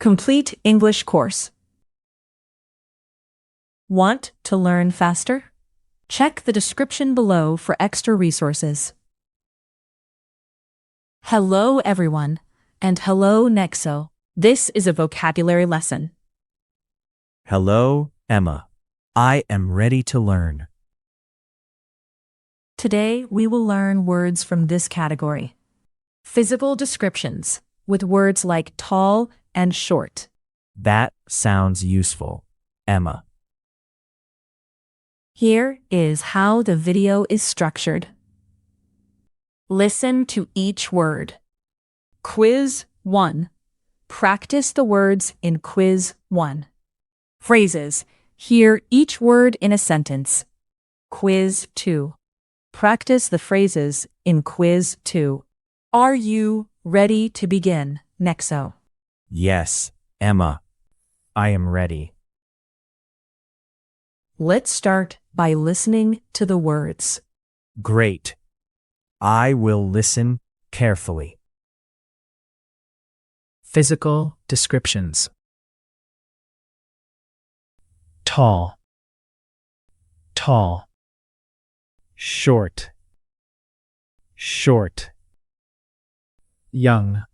Complete English course. Want to learn faster? Check the description below for extra resources. Hello everyone, and hello Nexo. This is a vocabulary lesson. Hello, Emma. I am ready to learn. Today we will learn words from this category. Physical descriptions, with words like tall and short. That sounds useful, Emma. Here is how the video is structured. Listen to each word. Quiz 1. Practice the words in Quiz 1. Phrases. Hear each word in a sentence. Quiz 2. Practice the phrases in Quiz 2. Are you ready to begin, Nexo? Yes, Emma. I am ready. Let's start by listening to the words. Great. I will listen carefully. Physical descriptions. Tall, tall. Short, short. Young,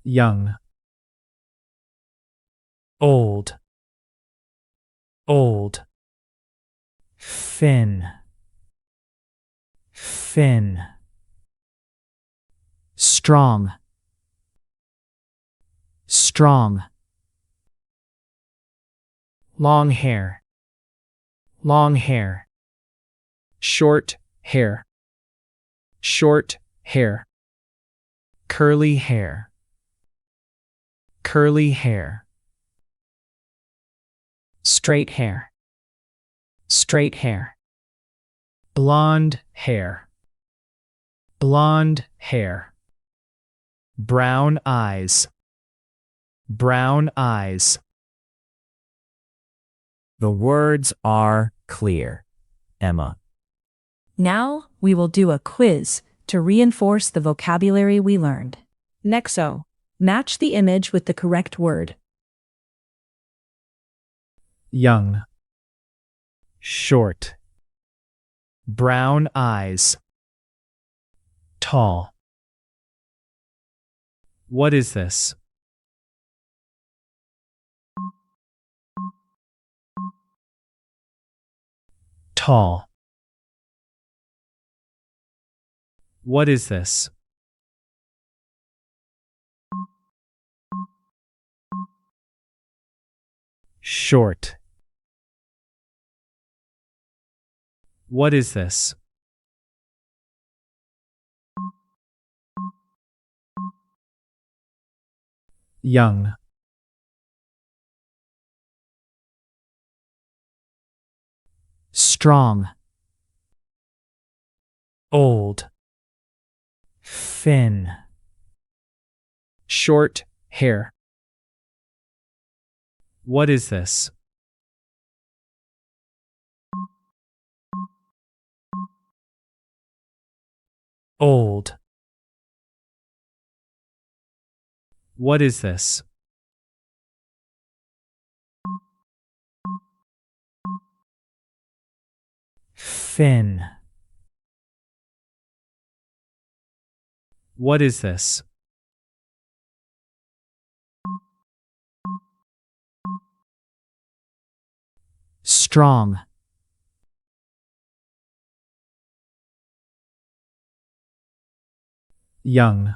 young. Old, old. Thin, thin. Strong, strong. Long hair, long hair. Short hair, short hair. Curly hair, curly hair. Straight hair, straight hair. Blonde hair, blonde hair. Brown eyes, brown eyes. The words are clear, Emma. Now we will do a quiz to reinforce the vocabulary we learned. Nexo, match the image with the correct word. Young, short. Brown eyes. Tall. What is this? Tall. What is this? Short. What is this? Young. Strong. Old. Thin. Short hair. What is this? Old. What is this? Thin. What is this? Strong. Young.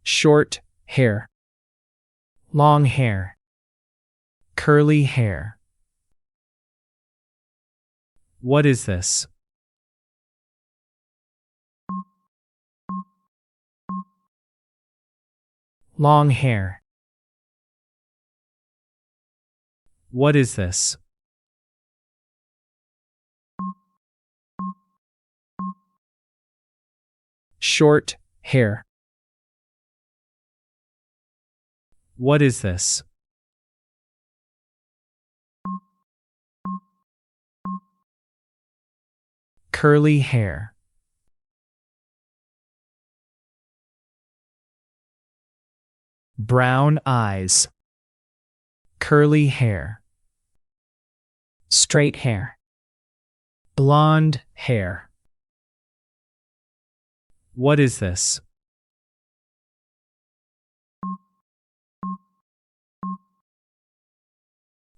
Short hair. Long hair. Curly hair. What is this? Long hair. What is this? Short hair. What is this? Curly hair. Brown eyes. Curly hair. Straight hair. Blonde hair. What is this?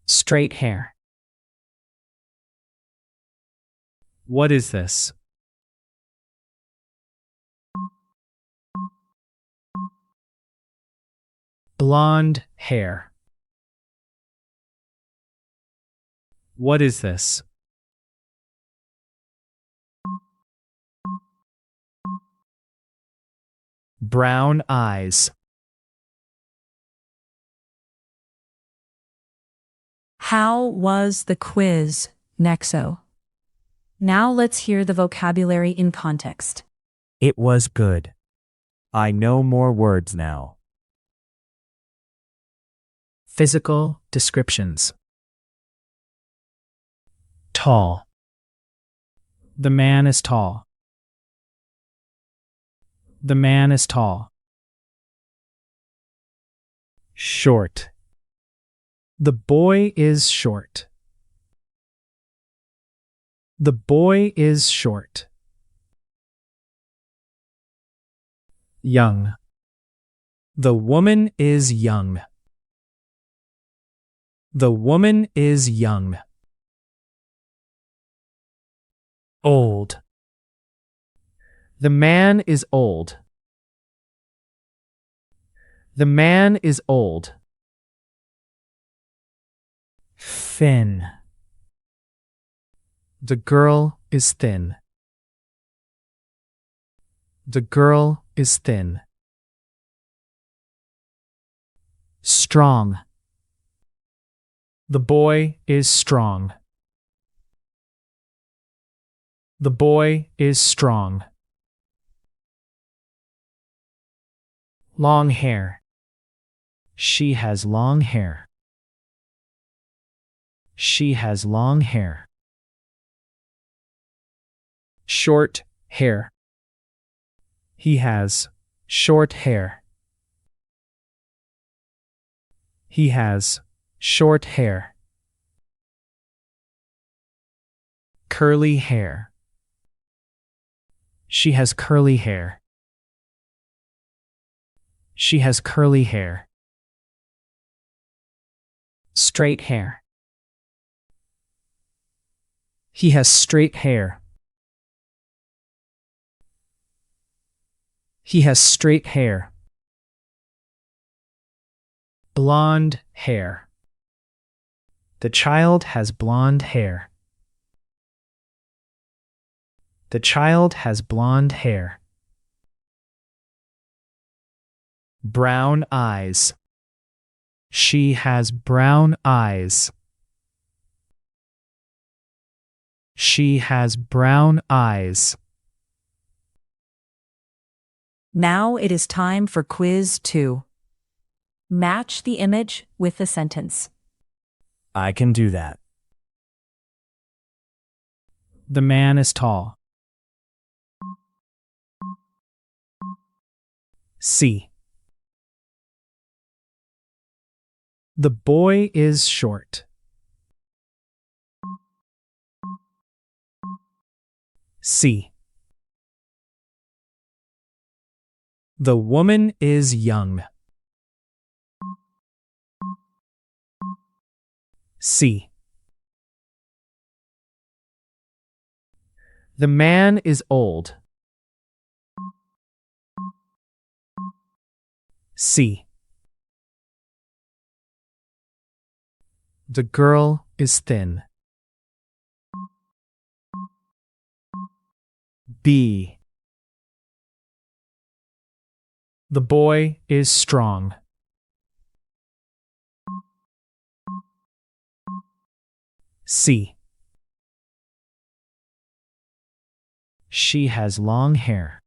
Straight hair. What is this? Blonde hair. What is this? Brown eyes. How was the quiz, Nexo? Now let's hear the vocabulary in context. It was good. I know more words now. Physical descriptions. Tall. The man is tall. The man is tall. Short. The boy is short. The boy is short. Young. The woman is young. The woman is young. Old. The man is old. The man is old. Thin. The girl is thin. The girl is thin. Strong. The boy is strong. The boy is strong. Long hair. She has long hair. She has long hair. Short hair. He has short hair. He has short hair. Curly hair. She has curly hair. She has curly hair. Straight hair. He has straight hair. He has straight hair. Blonde hair. The child has blonde hair. The child has blonde hair. Brown eyes. She has brown eyes. She has brown eyes. Now it is time for quiz 2. Match the image with the sentence. I can do that. The man is tall. C. The boy is short. C. The woman is young. C. The man is old. C. The girl is thin. B. The boy is strong. C. She has long hair.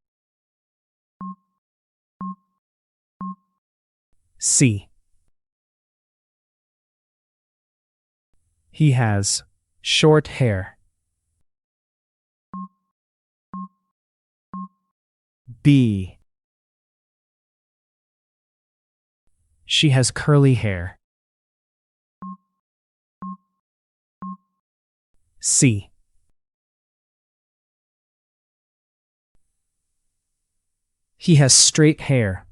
C. He has short hair. B. She has curly hair. C. He has straight hair.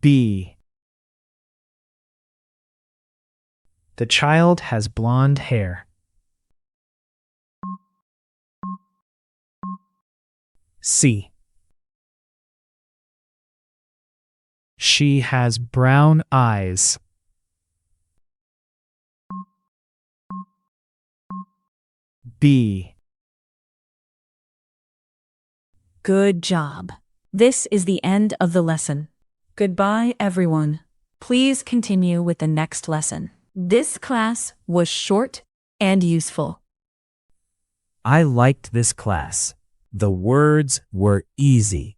B. The child has blonde hair. C. She has brown eyes. B. Good job. This is the end of the lesson. Goodbye, everyone. Please continue with the next lesson. This class was short and useful. I liked this class. The words were easy.